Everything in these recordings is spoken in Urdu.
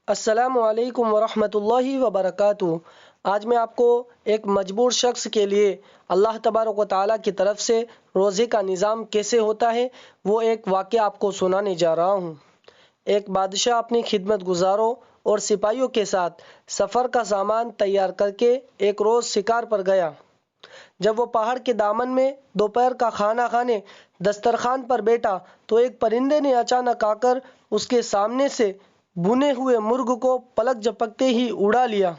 السلام علیکم ورحمۃ اللہ وبرکاتہ۔ آج میں آپ کو ایک مجبور شخص کے لیے اللہ تبارک و تعالیٰ کی طرف سے روزے کا نظام کیسے ہوتا ہے وہ ایک واقعہ آپ کو سنانے جا رہا ہوں۔ ایک بادشاہ اپنی خدمت گزاروں اور سپاہیوں کے ساتھ سفر کا سامان تیار کر کے ایک روز شکار پر گیا۔ جب وہ پہاڑ کے دامن میں دوپہر کا کھانا کھانے دسترخوان پر بیٹھا تو ایک پرندے نے اچانک آ کر اس کے سامنے سے بنے ہوئے مرغ کو پلک جھپکتے ہی اڑا لیا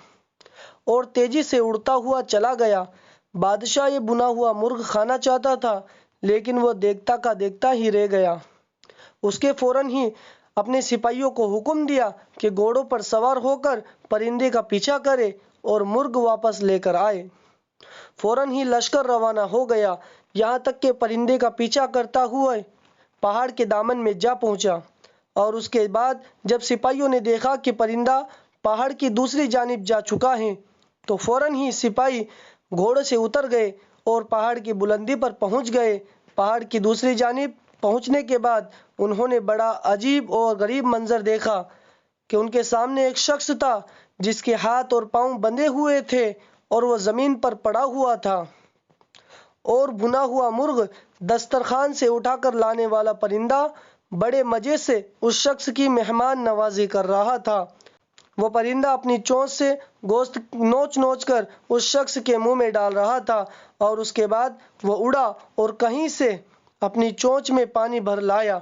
اور تیزی سے اڑتا ہوا چلا گیا۔ بادشاہ یہ بنا ہوا مرغ کھانا چاہتا تھا لیکن وہ دیکھتا کا دیکھتا ہی رہ گیا۔ اس کے فوراً ہی اپنے سپاہیوں کو حکم دیا کہ گھوڑوں پر سوار ہو کر پرندے کا پیچھا کرے اور مرغ واپس لے کر آئے۔ فوراً ہی لشکر روانہ ہو گیا، یہاں تک کہ پرندے کا پیچھا کرتا ہوا پہاڑ کے دامن میں جا پہنچا، اور اس کے بعد جب سپاہیوں نے دیکھا کہ پرندہ پہاڑ کی دوسری جانب جا چکا ہے تو فوراً ہی سپاہی گھوڑے سے اتر گئے اور پہاڑ کی بلندی پر پہنچ گئے۔ پہاڑ کی دوسری جانب پہنچنے کے بعد انہوں نے بڑا عجیب اور غریب منظر دیکھا کہ ان کے سامنے ایک شخص تھا جس کے ہاتھ اور پاؤں بندھے ہوئے تھے اور وہ زمین پر پڑا ہوا تھا، اور بھنا ہوا مرغ دسترخوان سے اٹھا کر لانے والا پرندہ بڑے مزے سے اس شخص کی مہمان نوازی کر رہا تھا۔ وہ پرندہ اپنی چونچ سے گوشت نوچ نوچ کر اس شخص کے منہ میں ڈال رہا تھا، اور اس کے بعد وہ اڑا اور کہیں سے اپنی چونچ میں پانی بھر لایا،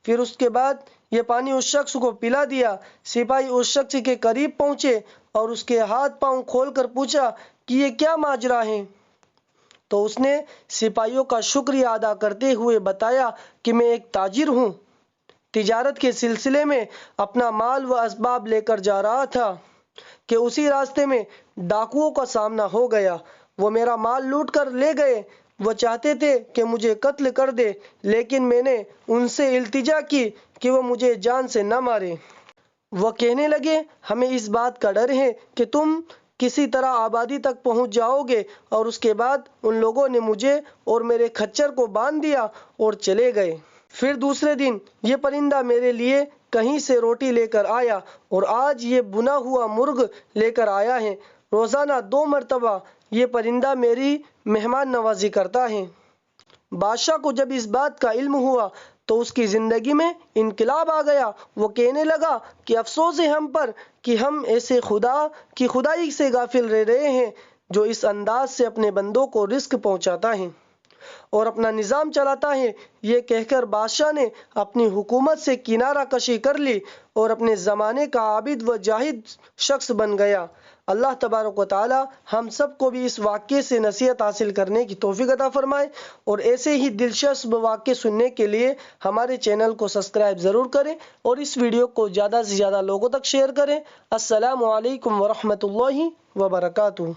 پھر اس کے بعد یہ پانی اس شخص کو پلا دیا۔ سپاہی اس شخص کے قریب پہنچے اور اس کے ہاتھ پاؤں کھول کر پوچھا کہ یہ کیا ماجرا ہے؟ تو اس نے سپاہیوں کا شکریہ ادا کرتے ہوئے بتایا کہ میں ایک تاجر ہوں، تجارت کے سلسلے میں اپنا مال و اسباب لے کر جا رہا تھا کہ اسی راستے میں ڈاکوؤں کا سامنا ہو گیا۔ وہ میرا مال لوٹ کر لے گئے۔ وہ چاہتے تھے کہ مجھے قتل کر دے، لیکن میں نے ان سے التجا کی کہ وہ مجھے جان سے نہ مارے۔ وہ کہنے لگے ہمیں اس بات کا ڈر ہے کہ تم کسی طرح آبادی تک پہنچ جاؤ گے، اور اس کے بعد ان لوگوں نے مجھے اور میرے کھچر کو باندھ دیا اور چلے گئے۔ پھر دوسرے دن یہ پرندہ میرے لیے کہیں سے روٹی لے کر آیا، اور آج یہ بنا ہوا مرغ لے کر آیا ہے۔ روزانہ 2 مرتبہ یہ پرندہ میری مہمان نوازی کرتا ہے۔ بادشاہ کو جب اس بات کا علم ہوا تو اس کی زندگی میں انقلاب آ گیا۔ وہ کہنے لگا کہ افسوس ہے ہم پر کہ ہم ایسے خدا کی خدائی سے غافل رہ رہے ہیں جو اس انداز سے اپنے بندوں کو رزق پہنچاتا ہے اور اپنا نظام چلاتا ہے۔ یہ کہہ کر بادشاہ نے اپنی حکومت سے کنارہ کشی کر لی اور اپنے زمانے کا عابد و جاہد شخص بن گیا۔ اللہ تبارک و تعالی ہم سب کو بھی اس واقعے سے نصیحت حاصل کرنے کی توفیق عطا فرمائے، اور ایسے ہی دلچسپ واقعے سننے کے لیے ہمارے چینل کو سبسکرائب ضرور کریں اور اس ویڈیو کو زیادہ سے زیادہ لوگوں تک شیئر کریں۔ السلام علیکم ورحمۃ اللہ وبرکاتہ۔